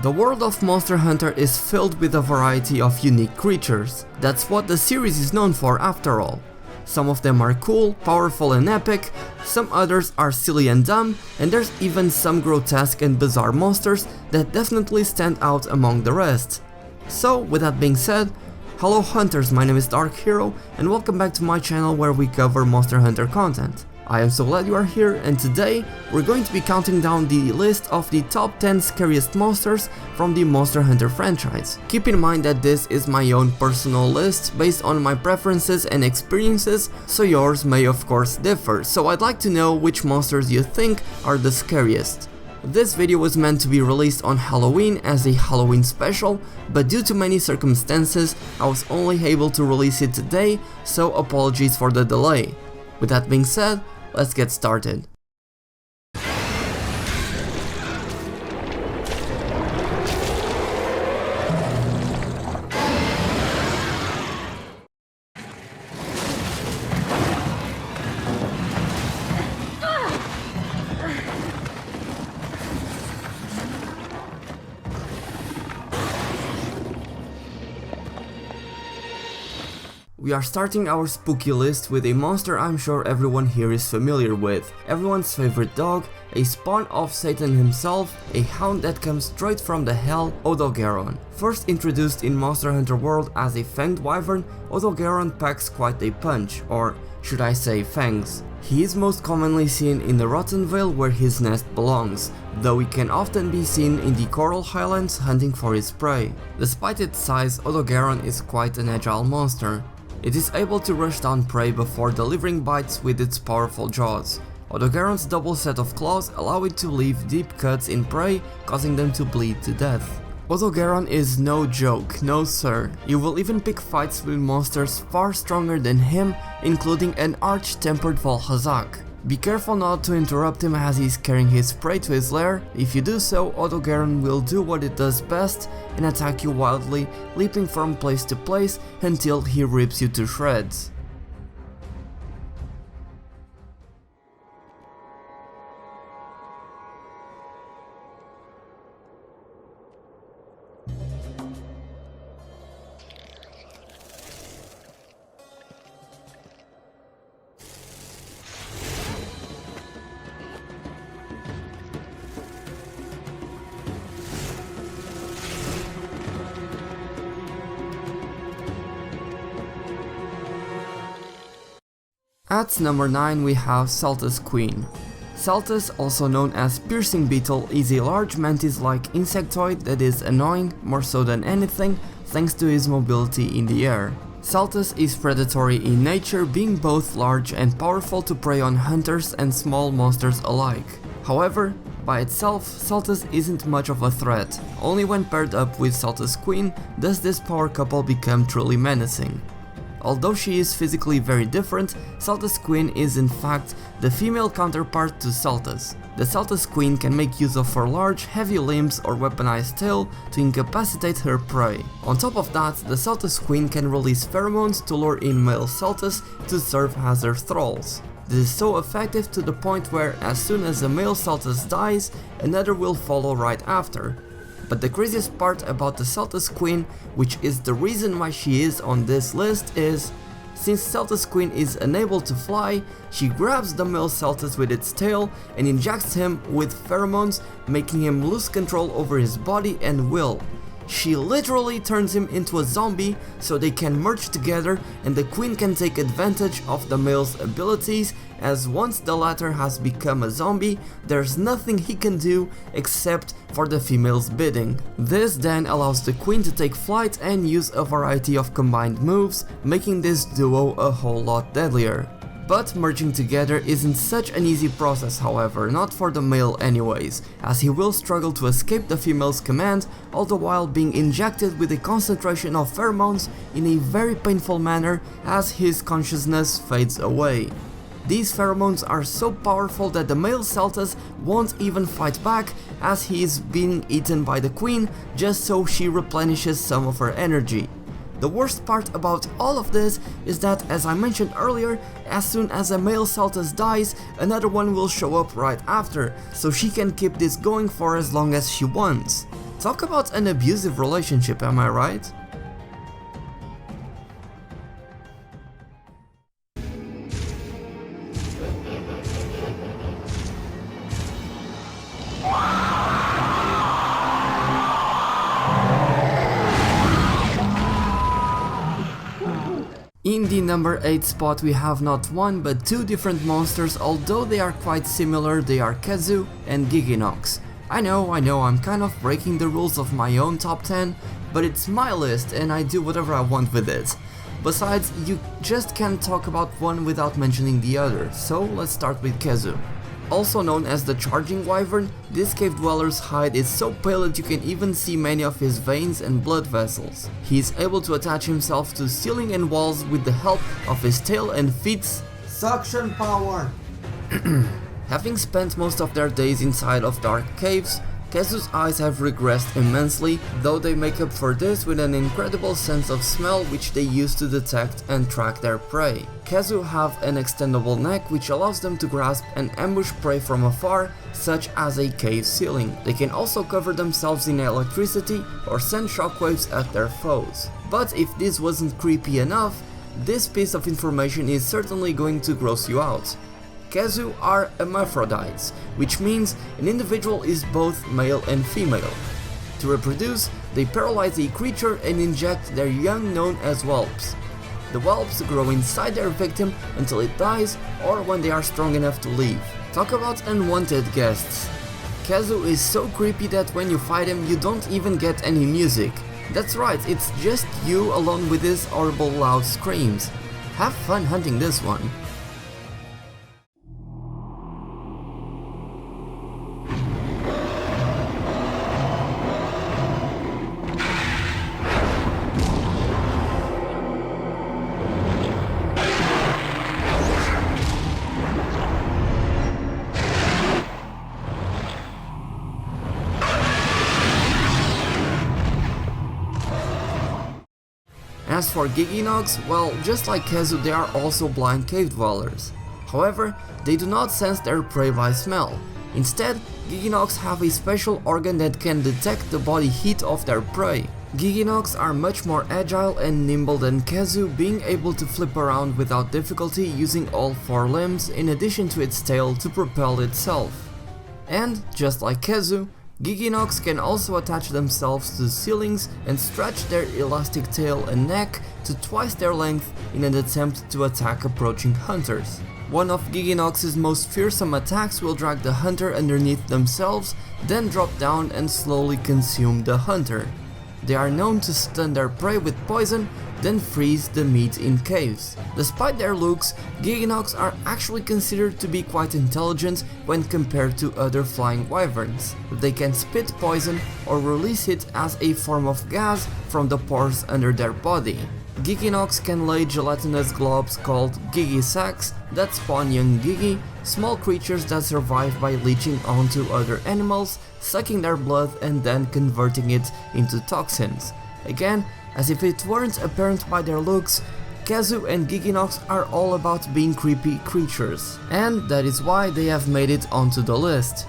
The world of Monster Hunter is filled with a variety of unique creatures. That's what the series is known for after all. Some of them are cool, powerful and epic, some others are silly and dumb, and there's even some grotesque and bizarre monsters that definitely stand out among the rest. So, with that being said, hello hunters, my name is DarkHero and welcome back to my channel where we cover Monster Hunter content. I am so glad you are here, and today we're going to be counting down the list of the top 10 scariest monsters from the Monster Hunter franchise. Keep in mind that this is my own personal list based on my preferences and experiences, so yours may of course differ, so I'd like to know which monsters you think are the scariest. This video was meant to be released on Halloween as a Halloween special, but due to many circumstances I was only able to release it today, so apologies for the delay. With that being said, let's get started. We are starting our spooky list with a monster I'm sure everyone here is familiar with. Everyone's favorite dog, a spawn of Satan himself, a hound that comes straight from the hell, Otto Garen. First introduced in Monster Hunter World as a fanged wyvern, Otto Garen packs quite a punch, or should I say fangs. He is most commonly seen in the Rotten Vale where his nest belongs, though he can often be seen in the Coral Highlands hunting for his prey. Despite its size, Otto Garen is quite an agile monster. It is able to rush down prey before delivering bites with its powerful jaws. Otto Garen's double set of claws allow it to leave deep cuts in prey, causing them to bleed to death. Otto Garen is no joke, no sir. You will even pick fights with monsters far stronger than him, including an arch-tempered Valhazak. Be careful not to interrupt him as he's carrying his prey to his lair. If you do so, Otto Garen will do what it does best and attack you wildly, leaping from place to place until he rips you to shreds. At number 9 we have Saltas Queen. Saltas, also known as Piercing Beetle, is a large mantis-like insectoid that is annoying more so than anything thanks to his mobility in the air. Saltas is predatory in nature, being both large and powerful to prey on hunters and small monsters alike. However, by itself, Saltas isn't much of a threat. Only when paired up with Saltas Queen does this power couple become truly menacing. Although she is physically very different, Saltas Queen is in fact the female counterpart to Saltas. The Saltas Queen can make use of her large, heavy limbs or weaponized tail to incapacitate her prey. On top of that, the Saltas Queen can release pheromones to lure in male Saltas to serve as her thralls. This is so effective to the point where as soon as a male Saltas dies, another will follow right after. But the craziest part about the Saltas Queen, which is the reason why she is on this list, is since Saltas Queen is unable to fly, she grabs the male Saltas with its tail and injects him with pheromones, making him lose control over his body and will. She literally turns him into a zombie so they can merge together and the queen can take advantage of the male's abilities, as once the latter has become a zombie, there's nothing he can do except for the female's bidding. This then allows the queen to take flight and use a variety of combined moves, making this duo a whole lot deadlier. But merging together isn't such an easy process, however, not for the male anyways, as he will struggle to escape the female's command, all the while being injected with a concentration of pheromones in a very painful manner as his consciousness fades away. These pheromones are so powerful that the male Saltas won't even fight back as he is being eaten by the queen just so she replenishes some of her energy. The worst part about all of this is that, as I mentioned earlier, as soon as a male Saltas dies, another one will show up right after, so she can keep this going for as long as she wants. Talk about an abusive relationship, am I right? In the number 8 spot we have not one but two different monsters, although they are quite similar. They are Kazoo and Giggy Knock. I know, I'm kind of breaking the rules of my own top 10, but it's my list and I do whatever I want with it. Besides, you just can't talk about one without mentioning the other, so let's start with Kazoo. Also known as the Charging Wyvern, this cave dweller's hide is so pale that you can even see many of his veins and blood vessels. He is able to attach himself to ceiling and walls with the help of his tail and feet's suction power. Having spent most of their days inside of dark caves, Kazoo's eyes have regressed immensely, though they make up for this with an incredible sense of smell which they use to detect and track their prey. Kazoo have an extendable neck which allows them to grasp and ambush prey from afar, such as a cave ceiling. They can also cover themselves in electricity or send shockwaves at their foes. But if this wasn't creepy enough, this piece of information is certainly going to gross you out. Kazoo are hermaphrodites, which means an individual is both male and female. To reproduce, they paralyze a creature and inject their young known as whelps. The whelps grow inside their victim until it dies or when they are strong enough to leave. Talk about unwanted guests. Kazoo is so creepy that when you fight him you don't even get any music. That's right, it's just you alone with his horrible loud screams. Have fun hunting this one. As for Giggy Knock, well, just like Kazoo, they are also blind cave dwellers. However, they do not sense their prey by smell. Instead, Giggy Knock have a special organ that can detect the body heat of their prey. Giggy Knock are much more agile and nimble than Kazoo, being able to flip around without difficulty using all four limbs in addition to its tail to propel itself. And, just like Kazoo, Giggy Knock can also attach themselves to ceilings and stretch their elastic tail and neck to twice their length in an attempt to attack approaching hunters. One of Giggy Knock's most fearsome attacks will drag the hunter underneath themselves, then drop down and slowly consume the hunter. They are known to stun their prey with poison, then freeze the meat in caves. Despite their looks, Giggy Knock are actually considered to be quite intelligent when compared to other flying wyverns. They can spit poison or release it as a form of gas from the pores under their body. Giggy Knock can lay gelatinous globs called Giggy sacs that spawn young Giggy, small creatures that survive by leeching onto other animals, sucking their blood and then converting it into toxins. Again, as if it weren't apparent by their looks, Kazoo and Giggy Knock are all about being creepy creatures, and that is why they have made it onto the list.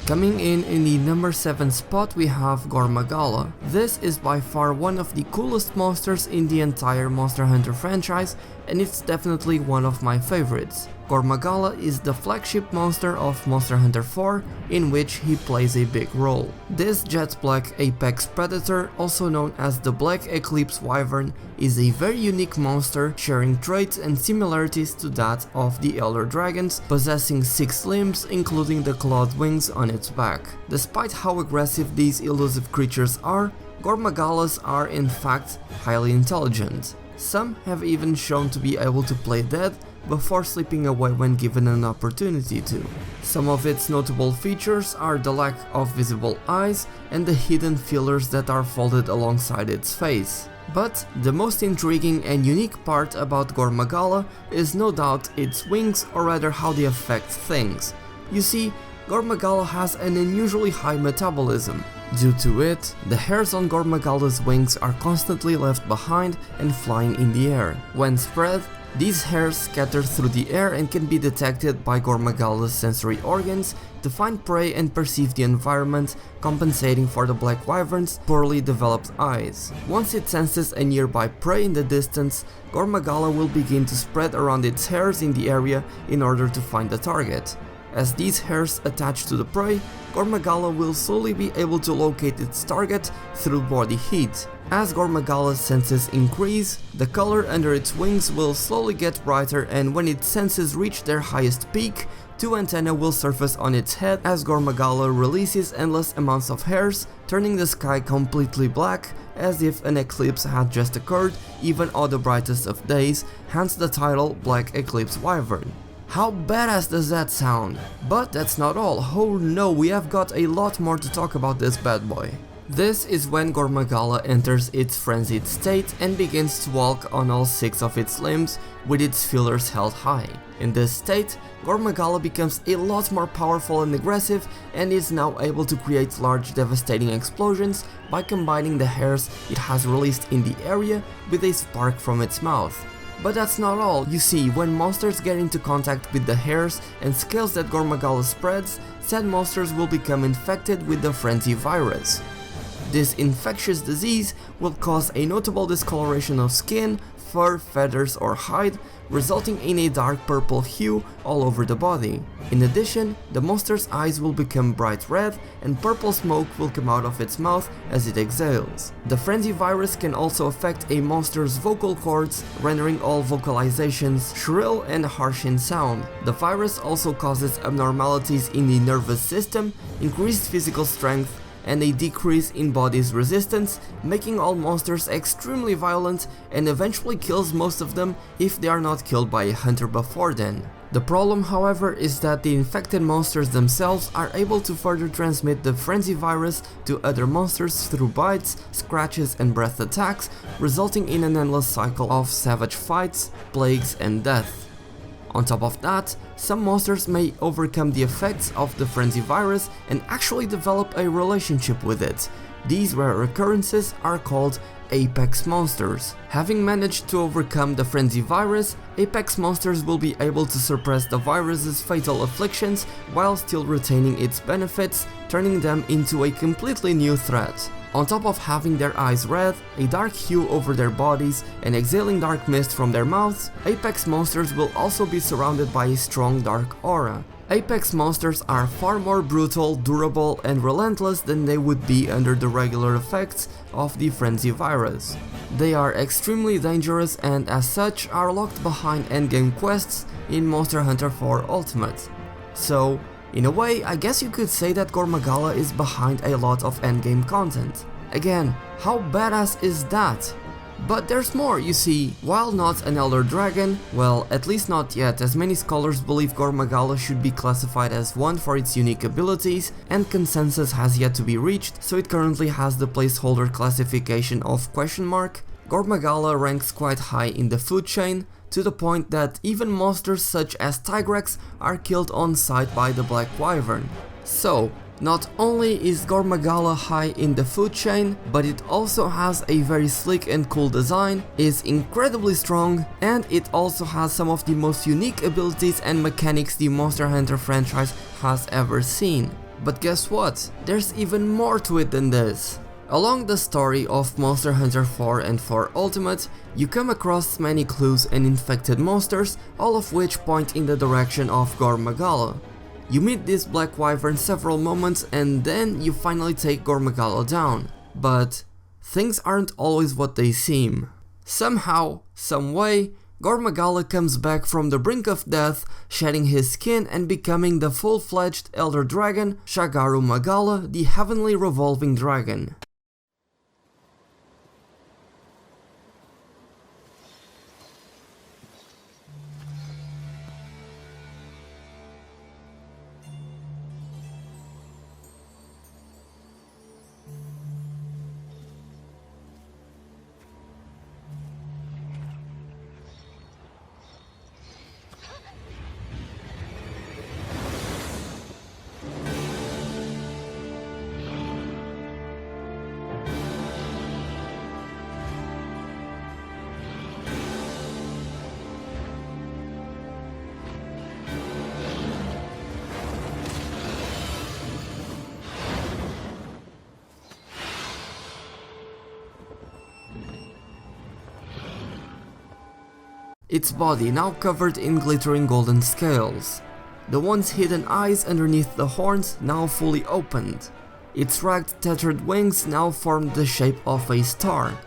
Coming in the number 7 spot we have Gormogon. This is by far one of the coolest monsters in the entire Monster Hunter franchise, and it's definitely one of my favorites. Gormogon is the flagship monster of Monster Hunter 4, in which he plays a big role. This jet black apex predator, also known as the Black Eclipse Wyvern, is a very unique monster, sharing traits and similarities to that of the Elder Dragons, possessing 6 limbs including the clawed wings on its back. Despite how aggressive these elusive creatures are, Gormogons are in fact highly intelligent. Some have even shown to be able to play dead before slipping away when given an opportunity to. Some of its notable features are the lack of visible eyes and the hidden feelers that are folded alongside its face. But the most intriguing and unique part about Gormogon is no doubt its wings, or rather how they affect things. You see, Gormogon has an unusually high metabolism. Due to it, the hairs on Gormogon's wings are constantly left behind and flying in the air. When spread, these hairs scatter through the air and can be detected by Gormogon's sensory organs to find prey and perceive the environment, compensating for the black wyvern's poorly developed eyes. Once it senses a nearby prey in the distance, Gormogon will begin to spread around its hairs in the area in order to find the target. As these hairs attach to the prey, Gormogon will slowly be able to locate its target through body heat. As Gormogon's senses increase, the color under its wings will slowly get brighter, and when its senses reach their highest peak, two antennae will surface on its head as Gormogon releases endless amounts of hairs, turning the sky completely black, as if an eclipse had just occurred, even on the brightest of days, hence the title Black Eclipse Wyvern. How badass does that sound? But that's not all. Oh no, we have got a lot more to talk about this bad boy. This is when Gormogon enters its frenzied state and begins to walk on all 6 of its limbs with its feelers held high. In this state, Gormogon becomes a lot more powerful and aggressive and is now able to create large devastating explosions by combining the hairs it has released in the area with a spark from its mouth. But that's not all. You see, when monsters get into contact with the hairs and scales that Gormogon spreads, said monsters will become infected with the frenzy virus. This infectious disease will cause a notable discoloration of skin, fur, feathers or hide, resulting in a dark purple hue all over the body. In addition, the monster's eyes will become bright red and purple smoke will come out of its mouth as it exhales. The frenzy virus can also affect a monster's vocal cords, rendering all vocalizations shrill and harsh in sound. The virus also causes abnormalities in the nervous system, increased physical strength, and a decrease in body's resistance, making all monsters extremely violent and eventually kills most of them if they are not killed by a hunter before then. The problem, however, is that the infected monsters themselves are able to further transmit the frenzy virus to other monsters through bites, scratches and breath attacks, resulting in an endless cycle of savage fights, plagues and death. On top of that, some monsters may overcome the effects of the frenzy virus and actually develop a relationship with it. These rare occurrences are called apex monsters. Having managed to overcome the frenzy virus, apex monsters will be able to suppress the virus's fatal afflictions while still retaining its benefits, turning them into a completely new threat. On top of having their eyes red, a dark hue over their bodies, and exhaling dark mist from their mouths, apex monsters will also be surrounded by a strong dark aura. Apex monsters are far more brutal, durable and relentless than they would be under the regular effects of the frenzy virus. They are extremely dangerous and as such are locked behind endgame quests in Monster Hunter 4 Ultimate. So, in a way, I guess you could say that Gormogon is behind a lot of endgame content. Again, how badass is that? But there's more, you see. While not an elder dragon, well, at least not yet, as many scholars believe Gormogon should be classified as one for its unique abilities, and consensus has yet to be reached, so it currently has the placeholder classification of ? Gormogon ranks quite high in the food chain, to the point that even monsters such as Tigrex are killed on sight by the Black Wyvern. So, not only is Gormogon high in the food chain, but it also has a very sleek and cool design, is incredibly strong, and it also has some of the most unique abilities and mechanics the Monster Hunter franchise has ever seen. But guess what? There's even more to it than this. Along the story of Monster Hunter 4 and 4 Ultimate, you come across many clues and infected monsters, all of which point in the direction of Gormogon. You meet this Black Wyvern several moments and then you finally take Gormogon down. But things aren't always what they seem. Somehow, someway, Gormogon comes back from the brink of death, shedding his skin and becoming the full-fledged Elder Dragon, Chikara Megillah, the Heavenly Revolving Dragon. its body now covered in glittering golden scales. The once hidden eyes underneath the horns now fully opened. Its ragged tethered wings now formed the shape of a star.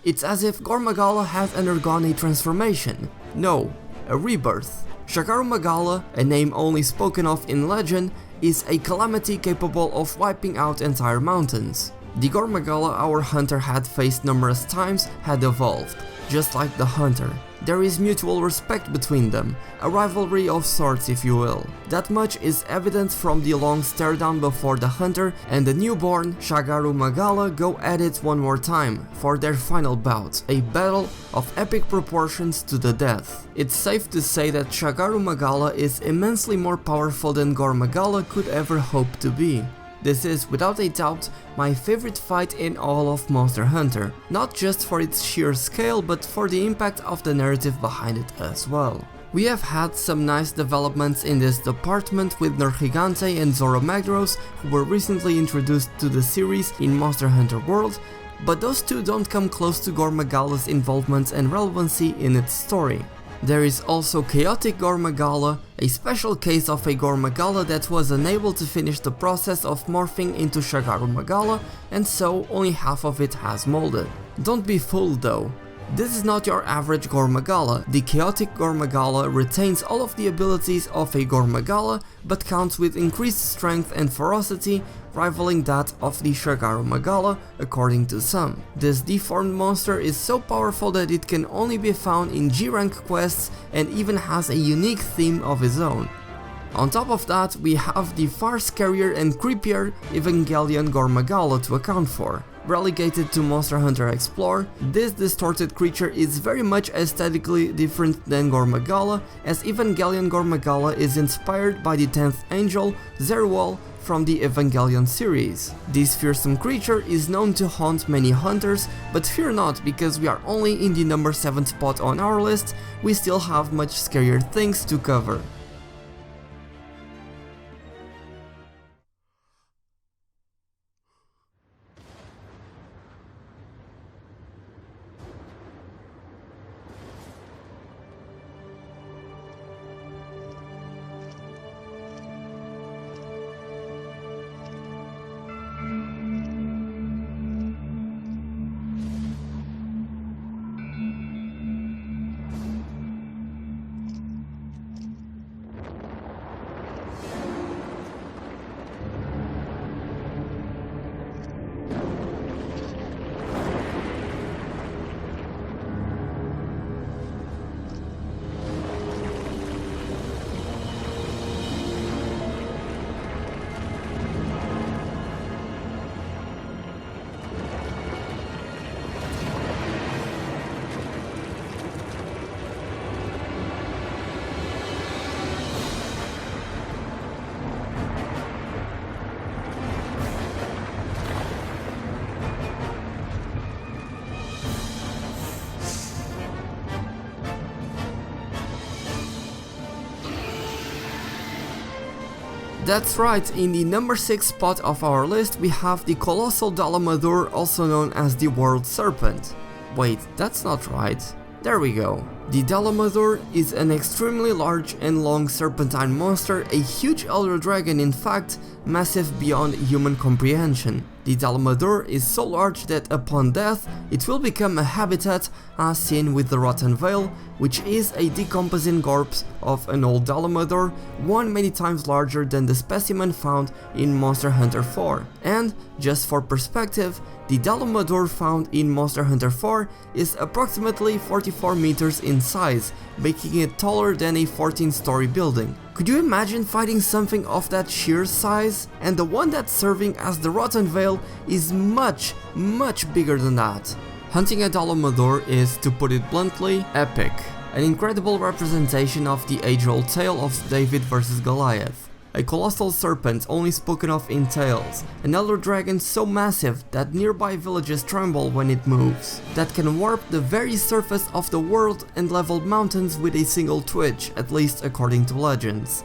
It's as if Gormogon has undergone a transformation. No, a rebirth. Chikara Megillah, a name only spoken of in legend, is a calamity capable of wiping out entire mountains. The Gormogon our hunter had faced numerous times had evolved, just like the hunter. There is mutual respect between them, a rivalry of sorts if you will. That much is evident from the long stare down before the hunter and the newborn Chikara Megillah go at it one more time for their final bout, a battle of epic proportions to the death. It's safe to say that Chikara Megillah is immensely more powerful than Gormogon could ever hope to be. This is, without a doubt, my favorite fight in all of Monster Hunter, not just for its sheer scale, but for the impact of the narrative behind it as well. We have had some nice developments in this department with Nergigante and Zoromagdaros, who were recently introduced to the series in Monster Hunter World, but those two don't come close to Gormogon's involvement and relevancy in its story. There is also Chaotic Gormogon, a special case of a Gormogon that was unable to finish the process of morphing into Chikara Megillah, and so only half of it has molded. Don't be fooled though. This is not your average Gormogon. The Chaotic Gormogon retains all of the abilities of a Gormogon, but counts with increased strength and ferocity, rivaling that of the Chikara Megillah, according to some. This deformed monster is so powerful that it can only be found in G-rank quests and even has a unique theme of its own. On top of that, we have the far scarier and creepier Evangelion Gormogon to account for. Relegated to Monster Hunter Explorer, this distorted creature is very much aesthetically different than Gormogon, as Evangelion Gormogon is inspired by the 10th angel, Zerual, from the Evangelion series. This fearsome creature is known to haunt many hunters, but fear not, because we are only in the number 7 spot on our list, we still have much scarier things to cover. That's right, in the number 6 spot of our list we have the colossal Dalmadar, also known as the World Serpent. Wait, that's not right. There we go. The Dalmadar is an extremely large and long serpentine monster, a huge elder dragon in fact, massive beyond human comprehension. The Dalmadar is so large that upon death, it will become a habitat as seen with the Rotten Veil, which is a decomposing corpse of an old Dalmadar, one many times larger than the specimen found in Monster Hunter 4. And, just for perspective, the Dalmadar found in Monster Hunter 4 is approximately 44 meters in size, making it taller than a 14-story building. Could you imagine fighting something of that sheer size? And the one that's serving as the Rotten Veil is much bigger than that. Hunting a Dalmadar is, to put it bluntly, epic. An incredible representation of the age-old tale of David vs Goliath. A colossal serpent only spoken of in tales, an elder dragon so massive that nearby villages tremble when it moves, that can warp the very surface of the world and level mountains with a single twitch, at least according to legends.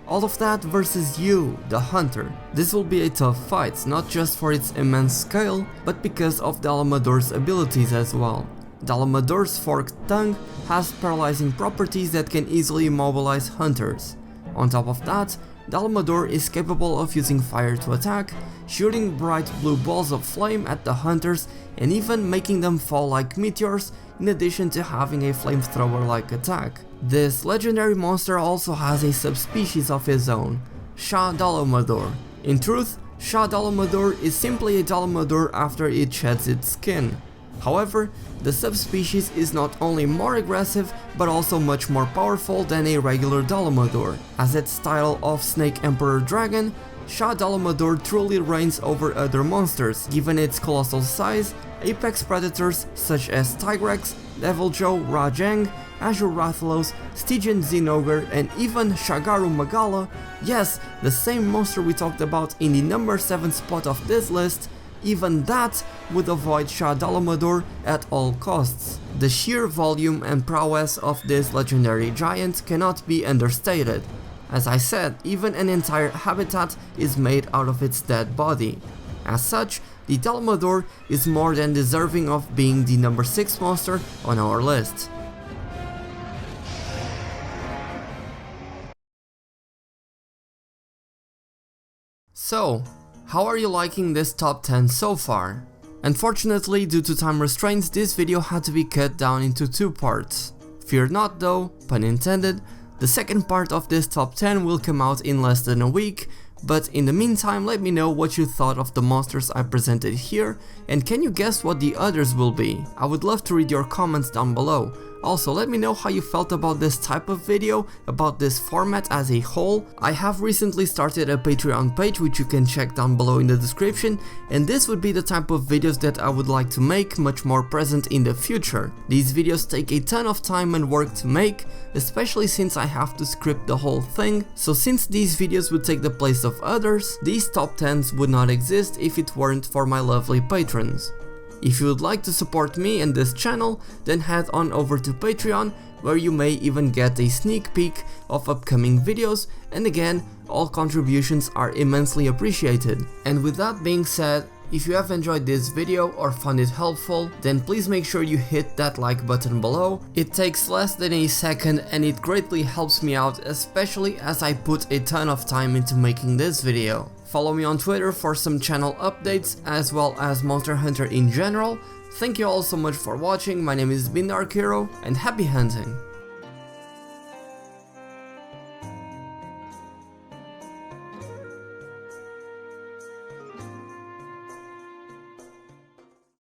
All of that versus you, the hunter. This will be a tough fight, not just for its immense scale, but because of Dalmadar's abilities as well. Dalmadar's forked tongue has paralyzing properties that can easily immobilize hunters. On top of that, Dalmadar is capable of using fire to attack, shooting bright blue balls of flame at the hunters and even making them fall like meteors, in addition to having a flamethrower-like attack. This legendary monster also has a subspecies of his own, Shah Dalmadar. In truth, Shah Dalmadar is simply a Dalmadar after it sheds its skin. However, the subspecies is not only more aggressive but also much more powerful than a regular Dalmadar. As its title of Snake Emperor Dragon, Shah Dalmadar truly reigns over other monsters, given its colossal size. Apex predators such as Tigrex, Deviljho, Rajang, Azure Rathalos, Stygian Zinogre and even Chikara Megillah, yes, the same monster we talked about in the number 7 spot of this list, even that would avoid Shah Dalmadar at all costs. The sheer volume and prowess of this legendary giant cannot be understated. As I said, even an entire habitat is made out of its dead body. As such, the Dalmadar is more than deserving of being the number 6 monster on our list. So, how are you liking this top 10 so far? Unfortunately, due to time restraints, this video had to be cut down into 2 parts. Fear not though, pun intended, the second part of this top 10 will come out in less than a week, but in the meantime let me know what you thought of the monsters I presented here, and can you guess what the others will be? I would love to read your comments down below. Also, let me know how you felt about this type of video, about this format as a whole. I have recently started a Patreon page which you can check down below in the description, and this would be the type of videos that I would like to make much more present in the future. These videos take a ton of time and work to make, especially since I have to script the whole thing, so since these videos would take the place of others, these top 10s would not exist if it weren't for my lovely patrons. If you would like to support me and this channel, then head on over to Patreon, where you may even get a sneak peek of upcoming videos, and again, all contributions are immensely appreciated. And with that being said, if you have enjoyed this video or found it helpful, then please make sure you hit that like button below. It takes less than a second and it greatly helps me out, especially as I put a ton of time into making this video. Follow me on Twitter for some channel updates as well as Monster Hunter in general. Thank you all so much for watching, my name is DarkHero and happy hunting!